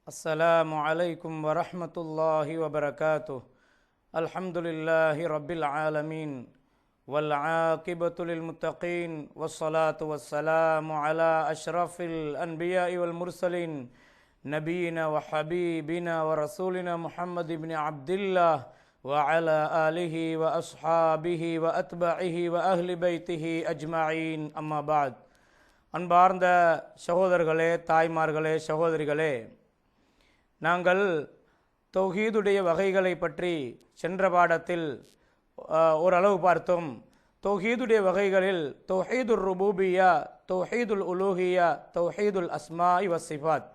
السلام عليكم ورحمة الله وبركاته. الحمد لله رب العالمين والعاقبة للمتقين والصلاة والسلام على أشرف الأنبياء والمرسلين نبينا وحبيبنا ورسولنا محمد بن عبد الله وعلى آله وأصحابه وأتباعه وأهل بيته أجمعين أما بعد. அன்பார்ந்த சகோதரர்களே, தாய்மார்களே, சகோதரிகளே, நாங்கள் தௌஹீதுடைய வகைகளை பற்றி சென்ற பாடத்தில் ஓரளவு பார்த்தோம். தௌஹீதுடைய வகைகளில் தௌஹீதுல் ருபூபியா, தௌஹீதுல் உலூஹியா, தௌஹீதுல் அஸ்மாஇ வஸ்ஸிஃபாத்.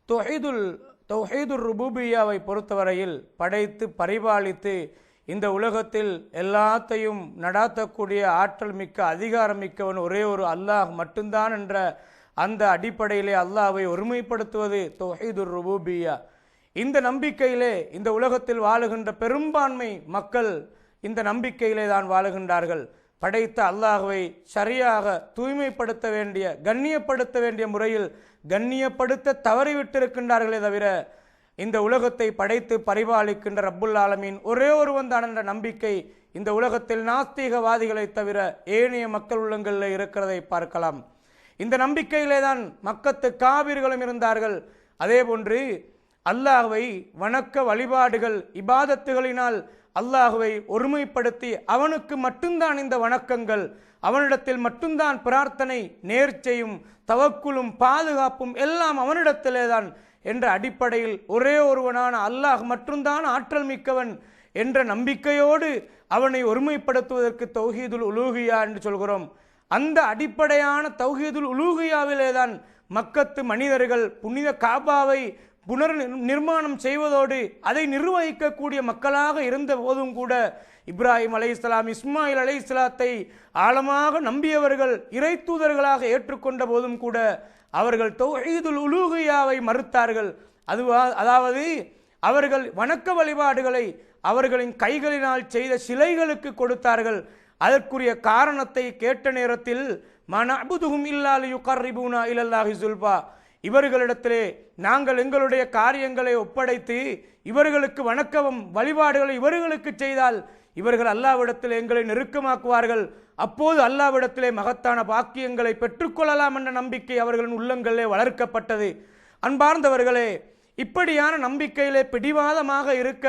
தௌஹீதுல் ருபூபியாவை பொறுத்தவரையில் படைத்து பரிபாலித்து இந்த உலகத்தில் எல்லாத்தையும் நடாத்தக்கூடிய ஆற்றல் மிக்க அதிகாரம் மிக்கவன் ஒரே ஒரு அல்லாஹ் மட்டும்தான் என்ற அந்த அடிப்படையிலே அல்லாஹ்வை ஒருமைப்படுத்துவது தௌஹீதுர் ருபூபியா. இந்த நம்பிக்கையிலே இந்த உலகத்தில் வாழுகின்ற பெரும்பான்மை மக்கள் இந்த நம்பிக்கையிலே தான் வாழுகின்றார்கள். படைத்த அல்லாஹ்வை சரியாக தூய்மைப்படுத்த வேண்டிய, கண்ணியப்படுத்த வேண்டிய முறையில் கண்ணியப்படுத்த தவறிவிட்டிருக்கின்றார்களே தவிர இந்த உலகத்தை படைத்து பரிபாலிக்கின்ற ரப்புல் ஆலமீன் ஒரே ஒருவன் தான் என்ற நம்பிக்கை இந்த உலகத்தில் நாஸ்திகவாதிகளை தவிர ஏனைய மக்கள் உள்ளங்களில் இருக்கிறதை பார்க்கலாம். இந்த நம்பிக்கையிலே தான் மக்கத்து காபிர்களும் இருந்தார்கள். அதே போன்று அல்லாஹ்வை வணக்க வழிபாடுகள் இபாதத்துகளினால் அல்லாஹ்வை ஒருமைப்படுத்தி அவனுக்கு மட்டும்தான் இந்த வணக்கங்கள், அவனிடத்தில் மட்டும்தான் பிரார்த்தனை, நேர்ச்சையும் தவக்குலும் பாதுகாப்பும் எல்லாம் அவனிடத்திலே தான் என்ற அடிப்படையில் ஒரே ஒருவனான அல்லாஹ் மட்டும்தான் ஆற்றல் மிக்கவன் என்ற நம்பிக்கையோடு அவனை ஒருமைப்படுத்துவதற்கு தௌஹீதுல் உலூஹியா என்று சொல்கிறோம். அந்த அடிப்படையான தௌஹீதுல் உலூஹியாவிலே தான் மக்கத்து மனிதர்கள் புனித காபாவை புனர் நிர்மாணம் செய்வதோடு அதை நிர்வகிக்கக்கூடிய மக்களாக இருந்த போதும் கூட இப்ராஹிம் அலைஹிஸ்ஸலாம், இஸ்மாயில் அலைஹிஸ்ஸலாத்தை ஆழமாக நம்பியவர்கள், இறை தூதர்களாக ஏற்றுக்கொண்ட போதும் கூட அவர்கள் தௌஹீதுல் உலூஹியாவை மறுத்தார்கள். அதாவது அவர்கள் வணக்க வழிபாடுகளை அவர்களின் கைகளினால் செய்த சிலைகளுக்கு கொடுத்தார்கள். அதற்குரிய காரணத்தை கேட்ட நேரத்தில் மனஅபுதுஹும் இல்லா லியுகர்ரிபூனா இலல்லாஹி ஸுல்ஃபா, இவர்களிடத்திலே நாங்கள் எங்களுடைய காரியங்களை ஒப்படைத்து இவர்களுக்கு வணக்கம் வழிபாடுகளை இவர்களுக்கு செய்தால் இவர்கள் அல்லாஹ்விடத்தில் எங்களை நெருக்கமாக்குவார்கள், அப்போது அல்லாஹ்விடத்திலே மகத்தான பாக்கியங்களை பெற்றுக்கொள்ளலாம் என்ற நம்பிக்கை அவர்களின் உள்ளங்களிலே வளர்க்கப்பட்டது. அன்பார்ந்தவர்களே, இப்படியான நம்பிக்கையிலே பிடிவாதமாக இருக்க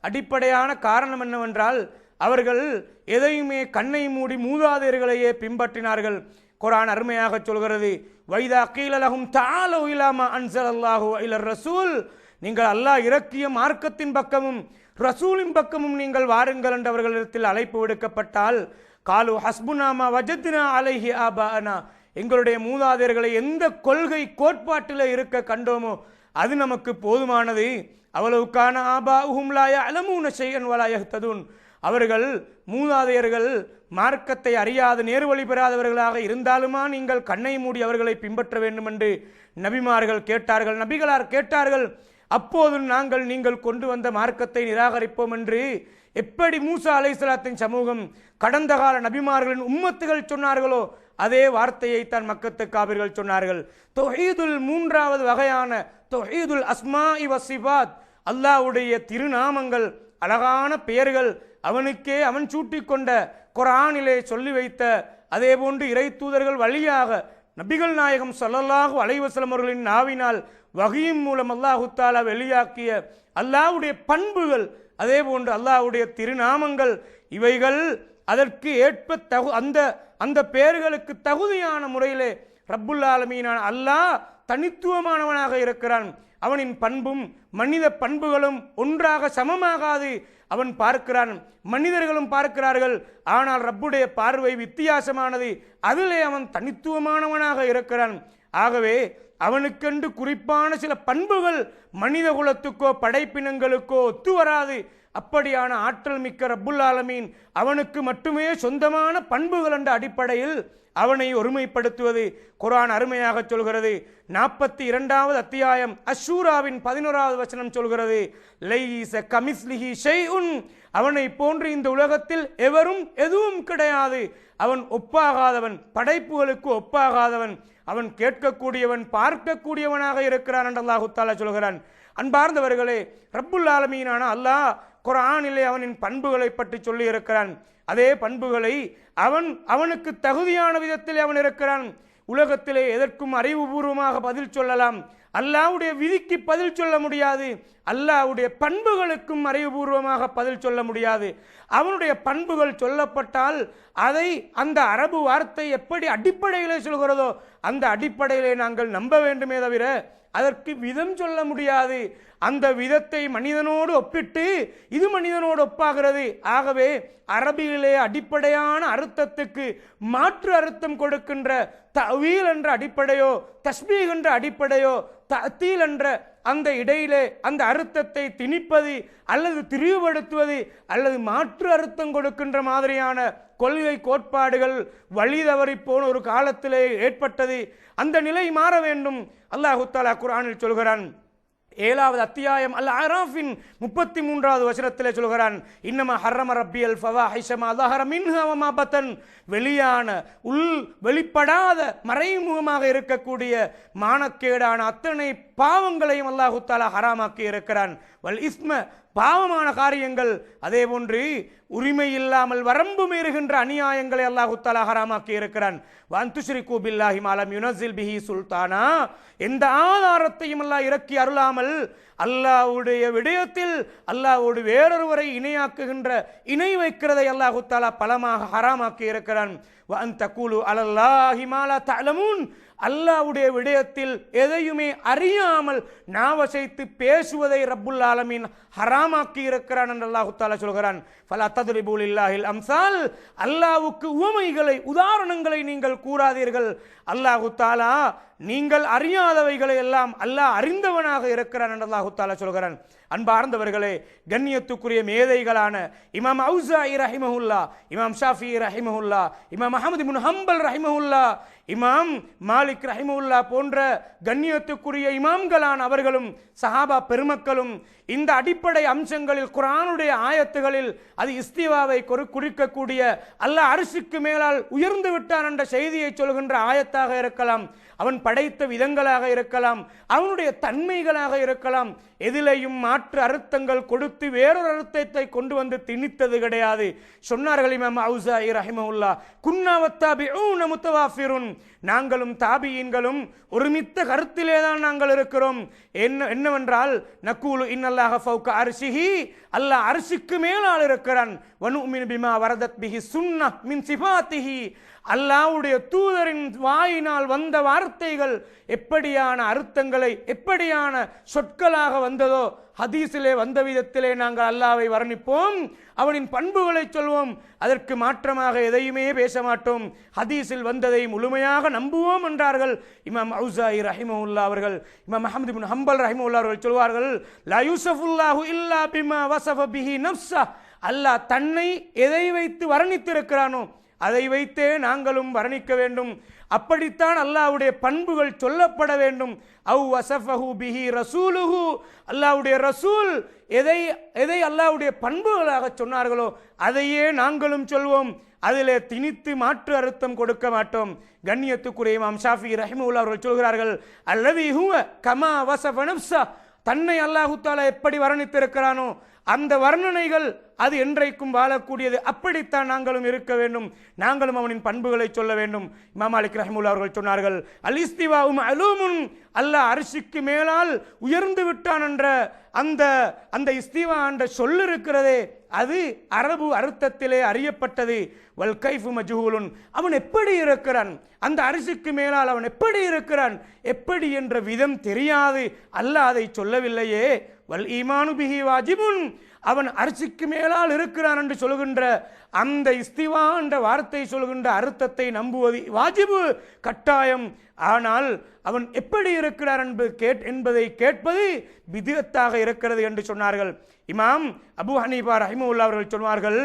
அடிப்படையான காரணம் என்னவென்றால் அவர்கள் எதையுமே கண்ணை மூடி மூதாதையர்களையே பின்பற்றினார்கள். குர்ஆன் அருமையாக சொல்கிறது, வைதா கீல லஹும் தஆலு இலா மா அன்ஸலல்லாஹு இலர் ரசூல், நீங்கள் அல்லாஹ் இறக்கிய மார்க்கத்தின் பக்கமும் ரசூலின் பக்கமும் நீங்கள் வாருங்கள் என்று அவர்களிடத்தில் அழைப்பு விடுக்கப்பட்டால் காலு ஹஸ்புனா மா வஜத்னா அலைஹி ஆபானா, எங்களுடைய மூதாதையர்களை எந்த கொள்கை கோட்பாட்டில் இருக்க கண்டோமோ அது நமக்கு போதுமானது. அவலவுக்கான ஆபாஉஹும் லா யஅலமூன ஷைஅன் வலா யஹ்ததுன், அவர்கள் மூதாதையர்கள் மார்க்கத்தை அறியாத நேர்வழி பெறாதவர்களாக இருந்தாலுமா நீங்கள் கண்ணை மூடி அவர்களை பின்பற்ற வேண்டும் என்று நபிமார்கள் கேட்டார்கள், நபிகளார் கேட்டார்கள். அப்போது நாங்கள் நீங்கள் கொண்டு வந்த மார்க்கத்தை நிராகரிப்போம் என்று எப்படி மூசா அலைஹிஸ்ஸலாத்தின் சமூகம் கடந்த கால நபிமார்களின் உம்மத்துகள் சொன்னார்களோ அதே வார்த்தையை தான் மக்கத்து காபிர்கள் சொன்னார்கள். தௌஹீதுல் மூன்றாவது வகையான தௌஹீதுல் அஸ்மாஇ வஸ்ஸிஃபாத், அல்லாஹ்வுடைய திருநாமங்கள், அழகான பெயர்கள், அவனுக்கே அவன் சூட்டிக்கொண்ட குர்ஆனிலே சொல்லி வைத்த அதே போன்று இறை தூதர்கள் வழியாக நபிகள் நாயகம் ஸல்லல்லாஹு அலைஹி வஸல்லம் அவர்களின் நாவினால் வஹீயின் மூலம் அல்லாஹு தஆலா வெளியாக்கிய அல்லாஹ்வுடைய பண்புகள், அதே போன்று அல்லாஹ்வுடைய திருநாமங்கள், இவைகள் அதற்கு ஏற்ப அந்த பெயர்களுக்கு தகுதியான முறையிலே ரப்புல் ஆலமீனான அல்லாஹ் தனித்துவமானவனாக இருக்கிறான். அவனின் பண்பும் மனித பண்புகளும் ஒன்றாக சமமாகாது. அவன் பார்க்கிறான், மனிதர்களும் பார்க்கிறார்கள், ஆனால் ரப்புடைய பார்வை வித்தியாசமானது. அதிலே அவன் தனித்துவமானவனாக இருக்கிறான். ஆகவே அவனுக்கென்று குறிப்பான சில பண்புகள் மனித குலத்துக்கோ படைப்பினங்களுக்கோ ஒத்து வராது. அப்படியான ஆற்றல் மிக்க ரப்புல் ஆலமீன் அவனுக்கு மட்டுமே சொந்தமான பண்புகள் என்ற அடிப்படையில் அவனை ஒருமைப்படுத்துவது குர்ஆன் அருமையாக சொல்கிறது. 42வது அத்தியாயம் அஷூராவின் 11வது வசனம் சொல்கிறது, லைஸ கமிஸ்லிஹி ஷைஉன், அவனை போன்று இந்த உலகத்தில் எவரும் எதுவும் கிடையாது. அவன் ஒப்பாகாதவன், படைப்புகளுக்கு ஒப்பாகாதவன், அவன் கேட்கக்கூடியவன், பார்க்கக்கூடியவனாக இருக்கிறான் என்று அல்லாஹ் தஆலா சொல்கிறான். அன்பார்ந்தவர்களே, ரப்புல் ஆலமீனான அல்லாஹ் குர்ஆனிலே அவனின் பண்புகளை பற்றி சொல்லி இருக்கிறான். அதே பண்புகளை அவனுக்கு தகுதியான விதத்தில் அவன் இருக்கிறான். உலகத்திலே எதற்கும் அறிவுபூர்வமாக பதில் சொல்லலாம், அல்லாஹ்வுடைய விதிக்கு பதில் சொல்ல முடியாது. அல்லாஹ்வுடைய பண்புகளுக்கும் அறிவுபூர்வமாக பதில் சொல்ல முடியாது. அவனுடைய பண்புகள் சொல்லப்பட்டால் அதை அந்த அரபு வார்த்தை எப்படி அடிப்படையிலே சொல்கிறதோ அந்த அடிப்படையிலே நாங்கள் நம்ப வேண்டுமே தவிர அதற்கு விதம் சொல்ல முடியாது. அந்த விதத்தை மனிதனோடு ஒப்பிட்டு இது மனிதனோடு ஒப்பாகிறது. ஆகவே அரபியிலே அடிப்படையான அர்த்தத்துக்கு மாற்று அர்த்தம் கொடுக்கின்ற தவீல் என்ற அடிப்படையோ, தஸ்பீஹ் என்ற அடிப்படையோ, தஅத்தீல் என்ற அந்த இடையிலே அந்த அர்த்தத்தை திணிப்பது அல்லது திரிவுபடுத்துவது அல்லது மாற்று அர்த்தம் கொடுக்கின்ற மாதிரியான கொள்கை கோட்பாடுகள் வழி தவறி போன ஒரு காலத்திலே ஏற்பட்டது. அந்த நிலை மாற வேண்டும். அல்லாஹ் தஆலா குர்ஆனில் சொல்கிறான், 7வது அத்தியாயம் அல் அராஃபின் 33வது வசனத்திலே சொல்கிறான், இன்னமா ஹர்ரம ரப்பியல் ஃபவாஹிஷ மா ظஹர மின்ஹா வ மா பத்தன், வெளியான வெளிப்படாத மறைமுகமாக இருக்கக்கூடிய மானக்கேடான அத்தனை பாவங்களையும் அல்லாஹ் தஆலா ஹராமாக்கி இருக்கிறான். வல் இஸ்ம, பாவமான காரியங்கள், அதே போன்று உரிமை இல்லாமல் வரம்பு மீறுகின்ற அநியாயங்களை அல்லாஹ் தஆலா ஹராமாக்கி இருக்கிறான். வன் துஷ்ரிகு பில்லாஹி மா லம் யுனஸில் பிஹி சுல்தானா, எந்த ஆதாரத்தையும் அல்லாஹ் இறக்கி அருளாமல் அல்லாஹ்வுடைய விடயத்தில் அல்லாஹ்வோடு வேறொருவரை இணையாக்குகின்ற இணை வைக்கிறதை அல்லாஹ் தஆலா பலமாக ஹராமாக்கி இருக்கிறான். வ அன் தகூலு அலல்லாஹி மா லா தஅலமூன், அல்லாஹ்வுடைய விடயத்தில் எதையுமே அறியாமல் நாவசைத்து பேசுவதை ரப்புல் ஆலமீன் ஹராமாக்கி இருக்கிறான் என்று அல்லாஹ் தஆலா சொல்கிறான். ஃபலா தத்ரிபு லில்லாஹில் அம்சால், அல்லாஹ்வுக்கு உவமைகளை, உதாரணங்களை நீங்கள் கூறாதீர்கள். அல்லாஹ் தஆலா நீங்கள் அறியாதவைகளை எல்லாம் அல்லாஹ் அறிந்தவனாக இருக்கிறான் என்று அல்லாஹ் தஆலா சொல்கிறான். அன்பார்ந்தவர்களே, கண்ணியத்துக்குரிய மேதைகளான இமாம் அவுஸாஇ ரஹிமஹுல்லா, இமாம் ஷாஃபிஈ ரஹிமஹுல்லா, இமாம் அஹ்மத் இப்னு ஹம்பல் ரஹிமஹுல்லா, இமாம் மாலிக் ரஹிமஹுல்லா போன்ற கண்ணியத்துக்குரிய இமாம்களான அவர்களும் சஹாபா பெருமக்களும் இந்த அடிப்படை அம்சங்களில் குர்ஆனுடைய ஆயத்துகளில் அது இஸ்திவாவை குறிக்கக்கூடிய அல்லாஹ் அர்ஷுக்கு மேலால் உயர்ந்து விட்டான் என்ற செய்தியை சொல்கின்ற ஆயத்தாக இருக்கலாம், அவன் படைத்த விதங்களாக இருக்கலாம், அவனுடைய தன்மைகளாக இருக்கலாம், எதிலையும் மாற்று அர்த்தங்கள் கொடுத்து வேறொரு அர்த்தத்தை கொண்டு வந்து திணித்தது கிடையாது. சொன்னார்கள் இமாம் அவுஸாஇ ரஹிமஹுல்லா, குன்னா வத்தாபிஊன முத்தவாஃபிருன், நாங்களும் தாபியீன்களும் ஒருமித்த கருத்திலே தான் நாங்கள் இருக்கிறோம். என்னவென்றால் நக்கூலு இன்னல்லாஹ ஃபௌக அர்ஷிஹி, அல்லாஹ் அர்ஷுக்கு மேலால் இருக்கிறான். வனுமினு பிமா வரதத் பிஹி சுன்னஹ் மின் சிஃபாத்திஹி, அல்லாஹ்வுடைய தூதரின் வாயினால் வந்த வார்த்தைகள் எப்படியான அர்த்தங்களை, எப்படியான சொற்களாக வந்ததோ ஹதீஸிலே வந்த விதத்திலே நாங்கள் அல்லாஹ்வை வர்ணிப்போம், அவனின் பண்புகளை சொல்வோம், அதற்கு மாற்றமாக எதையுமே பேச மாட்டோம், ஹதீஸில் வந்ததை முழுமையாக நம்புவோம் என்றார்கள் இமாம் அவுஸாஇ ரஹிமஹுல்லா அவர்கள். இமாம் அஹ்மத் இப்னு ஹம்பல் ரஹிமஹுல்லா அவர்கள் சொல்வார்கள், லா யூஸஃபுல்லாஹு இல்லா பிமா வஸஃப பிஹி நஃப்ஸஹ், அல்லாஹ் தன்னை எதை வைத்து வர்ணித்திருக்கிறானோ அதை வைத்தே நாங்களும் வர்ணிக்க வேண்டும். அப்படித்தான் அல்லாஹ்வுடைய பண்புகள் சொல்லப்பட வேண்டும். அவ் வஸஃபஹு பிஹி ரசூலுஹு, அல்லாஹ்வுடைய ரசூல் எதை அல்லாஹ்வுடைய பண்புகளாக சொன்னார்களோ அதையே நாங்களும் சொல்வோம், அதிலே திணித்து மாற்று அர்த்தம் கொடுக்க மாட்டோம். கண்ணியத்துக்குரிய இமாம் ஷாஃபிஈ ரஹிமஹுல்லாஹ் அவர்கள் சொல்கிறார்கள், அல்லதி ஹுவ கமா வஸஃப நஃப்ஸஹ், தன்னை அல்லாஹ் தஆலா எப்படி வர்ணித்திருக்கிறானோ அந்த வர்ணனைகள் அது என்றைக்கும் வாழக்கூடியது. அப்படித்தான் நாங்களும் இருக்க வேண்டும், நாங்களும் அவனின் பண்புகளை சொல்ல வேண்டும். இமாம் மாலிக் ரஹிமஹுல்லாஹ் அவர்கள் சொன்னார்கள், அல் இஸ்திவாஉ மஅலூமுன், அல்லாஹ் அர்ஷுக்கு மேலால் உயர்ந்து விட்டான் என்ற அந்த இஸ்திவா என்ற சொல் இருக்கிறதே அது அரபு அர்த்தத்திலே அறியப்பட்டது. வல் கைஃபு மஜ்ஹூலுன், அவன் எப்படி இருக்கிறான், அந்த அர்ஷுக்கு மேலால் அவன் எப்படி இருக்கிறான், எப்படி என்ற விதம் தெரியாது, அல்லாஹ் அதை சொல்லவில்லையே. வல் ஈமானு பிஹி வாஜிபுன், அவன் அர்ஷுக்கு மேலால் இருக்கிறான் என்று சொல்கின்ற அந்த இஸ்திவா என்ற வார்த்தை சொல்கின்ற அர்த்தத்தை நம்புவது வாஜிபு, கட்டாயம். ஆனால் அவன் எப்படி இருக்கிறார் என்பதை கேட்பது பித்அத்தாக இருக்கிறது என்று சொன்னார்கள். இமாம் அபூ ஹனீஃபா ரஹிமஹுல்லாஹ் அவர்கள் சொன்னார்கள்,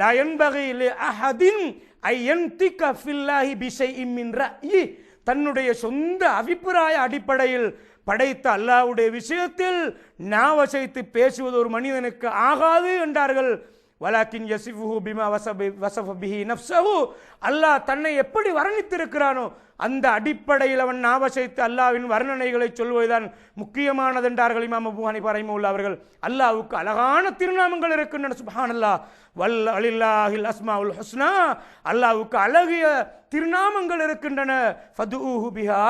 லா யன்பகி லி அஹதின் ஐ யன்திக ஃபில்லாஹி பிஷைஇன் மின் ரஅயி, தன்னுடைய சொந்த அபிப்பிராய அடிப்படையில் படைத்த அல்லாஹ்வுடைய விஷயத்தில் நாவசைத்து பேசுவது ஒரு மனிதனுக்கு ஆகாது என்றார்கள். வலாக்கின் யசிஃபுஹு பிமா வஸஃப பிஹி நஃப்ஸஹு, அல்லாஹ் தன்னை எப்படி வர்ணித்திருக்கிறானோ அந்த அடிப்படையில் அவன் ஞாபகத்தை அல்லாஹ்வின் வர்ணனைகளை சொல்வதுதான் முக்கியமானது என்றார்கள் இமாம் அபூ ஹனீஃபா ரஹிமஹுல்லாஹ் அவர்கள். அல்லாஹ்வுக்கு அழகான திருநாமங்கள் இருக்கின்றன. சுப்ஹானல்லாஹ், வலில்லாஹில் அஸ்மாஉல் ஹுஸ்னா, அல்லாஹ்வுக்கு அழகிய திருநாமங்கள் இருக்கின்றன. ஃபதுஊஹு பிஹா,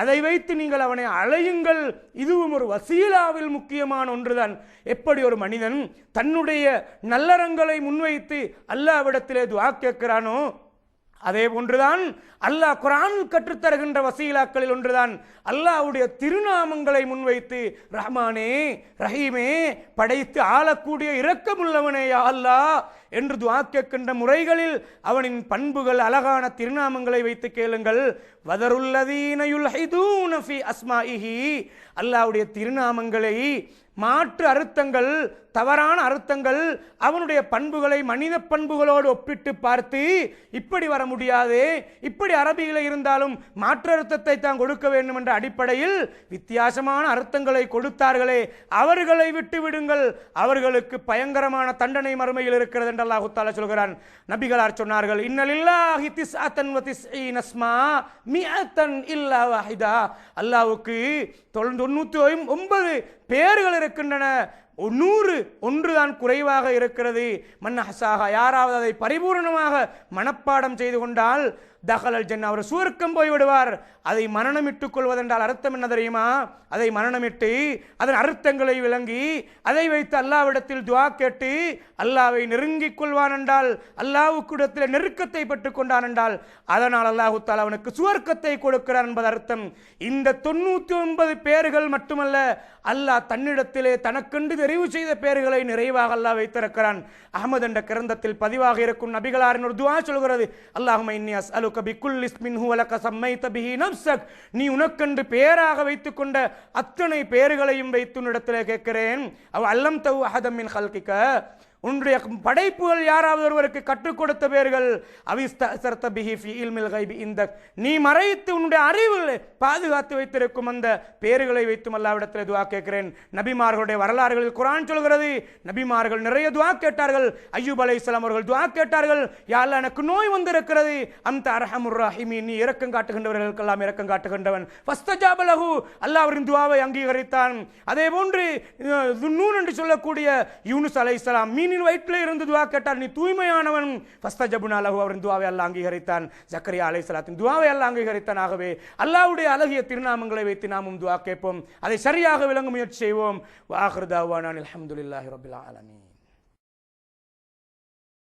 அதை வைத்து நீங்கள் அவனை அழையுங்கள். இதுவும் ஒரு வசீலாவில் முக்கியமான ஒன்றுதான். எப்படி ஒரு மனிதன் தன்னுடைய நல்லறங்களை முன்வைத்து அல்லாஹ்விடத்திலே துஆ கேட்கிறானோ அதே போன்றுதான் அல்லாஹ் குர்ஆனில் கற்றுத்தருகின்ற வசீலாக்களில் ஒன்றுதான் அல்லாஹ்வுடைய திருநாமங்களை முன்வைத்து ரஹ்மானே ரஹீமே, படைத்து ஆளக்கூடிய இரக்கமுள்ளவனே யா அல்லாஹ் என்று துஆ கேட்கின்ற முறைகளில் அவனின் பண்புகள் அழகான திருநாமங்களை வைத்து கேளுங்கள். வதருல்லதீன யுல்ஹிதூன ஃபீ அஸ்மாஇஹி, அல்லாஹ்வுடைய திருநாமங்களை மாற்று அர்த்தங்கள், தவறான அர்த்தங்கள், அவனுடைய பண்புகளை மனித பண்புகளோடு ஒப்பிட்டு பார்த்து இப்படி வர முடியாது, இப்படி அரபியில் இருந்தாலும் மாற்று அர்த்தத்தை தான் கொடுக்க வேண்டும் என்ற அடிப்படையில் வித்தியாசமான அர்த்தங்களை கொடுத்தார்களே, அவர்களை விட்டு விடுங்கள், அவர்களுக்கு பயங்கரமான தண்டனை மறுமையில் இருக்கிறது என்று அல்லாஹ் தஆலா சொல்கிறான். நபிகளார் சொன்னார்கள், இன்னலில்லாஹி திஸ்அத்தன் வ திஸ்ஈன அஸ்மா மிஅத்தன் இல்லா வாஹிதா, அல்லாஹ்வுக்கு 99 பெயர்கள் இருக்கின்றன, 100 ஒன்றுதான் குறைவாக இருக்கிறது. மன்னஹசாஹா, யாராவது அதை பரிபூர்ணமாக மனப்பாடம் செய்து கொண்டால் தஹலல் ஜன்னா, அவர் சுவர்க்கம் போய்விடுவார். அதை மரணமிட்டுக் கொள்வதென்றால் அர்த்தம் என்ன தெரியுமா? அதை மரணமிட்டு அதன் அர்த்தங்களை விளங்கி அதை வைத்து அல்லாஹ்விடத்தில் துஆ கேட்டு அல்லாஹ்வை நெருங்கிக் கொள்வான் என்றால், அல்லாஹ்வுக்கிடத்தில் நெருக்கத்தை பெற்றுக் கொண்டான் என்றால், அதனால் அல்லாஹ் தஆலா அவனுக்கு சுவர்க்கத்தை கொடுக்கிறான் என்பது அர்த்தம். இந்த 99 பெயர்கள் மட்டுமல்ல, அல்லாஹ் தன்னிடத்திலே தனக்கென்று தெரிவு செய்த பெயர்களை நிறைவாக அல்லாஹ் வைத்திருக்கிறான். அஹ்மத் என்ற கிரந்தத்தில் பதிவாக இருக்கும் நபிகளாரின் ஒரு துஆ சொல்கிறது, அல்லாஹும்ம இன்னி அஸ்அலுக பிக்குல்லி இஸ்மின் ஹுவ லக ஸம்மைத பிஹி நஃப்ஸக், நீ உனக்கென்று பெயராக வைத்துக் கொண்ட அத்தனை பெயர்களையும் வைத்து உன்னிடத்திலே கேட்கிறேன். அவ் அல்லம்தஹு அஹதம் மின் ஹல்கிக, உன்னுடைய படைப்புகள் யாராவது ஒருவருக்கு கற்றுக் கொடுத்த பெயர்கள், அவிஸ்தஸர்த பிஹி ஃபீ இல்மில் கைபி இந்தக், நீ மறைத்து உன்னுடைய அறிவில் பாதுகாத்து வைத்திருக்கும் அந்த பெயர்களை வைத்தும் அல்லாஹ்விடத்தில் துஆ கேட்கிறேன். நபிமார்களுடைய வரலாறுகளில் குர்ஆன் சொல்கிறது, நபிமார்கள் நிறைய துஆ கேட்டார்கள். அய்யூப் அலைஹிஸ்ஸலாம் அவர்கள் துஆ கேட்டார்கள், யா அல்லாஹ் எனக்கு நோய் வந்திருக்கிறது, அன்த அர்ஹமுர் ரஹீமீன், நீ இரக்கம் காட்டுகின்றவர்களுக்கெல்லாம் இரக்கம் காட்டுகின்றவன். ஃபஸ்தஜாப லஹு, அல்லாஹ் அவரின் துஆவை அங்கீகரித்தான். அதே போன்று துன்னூன் என்று சொல்லக்கூடிய யூனுஸ் அலைஹிஸ்ஸலாம் மீனின் வயிற்றிலே இருந்து துஆ கேட்டார், நீ தூய்மையானவன். ஃபஸ்தஜப்னா லஹு, அவரின் துஆவை அல்லாஹ் அங்கீகரித்தான். ஜக்கரியா அலைஹிஸ்ஸலாத்தின் துஆவை அல்லாஹ் அங்கீகரித்தான். ஆகவே அல்லாஹ்வுடைய அழகிய திருநாமங்களை வைத்து நாமும் துஆ கேட்போம், அதை சரியாக விளங்க முயற்சி செய்வோம். வ ஆகிரு தஅவானா அல்ஹம்துலில்லாஹி ரப்பில் ஆலமீன்.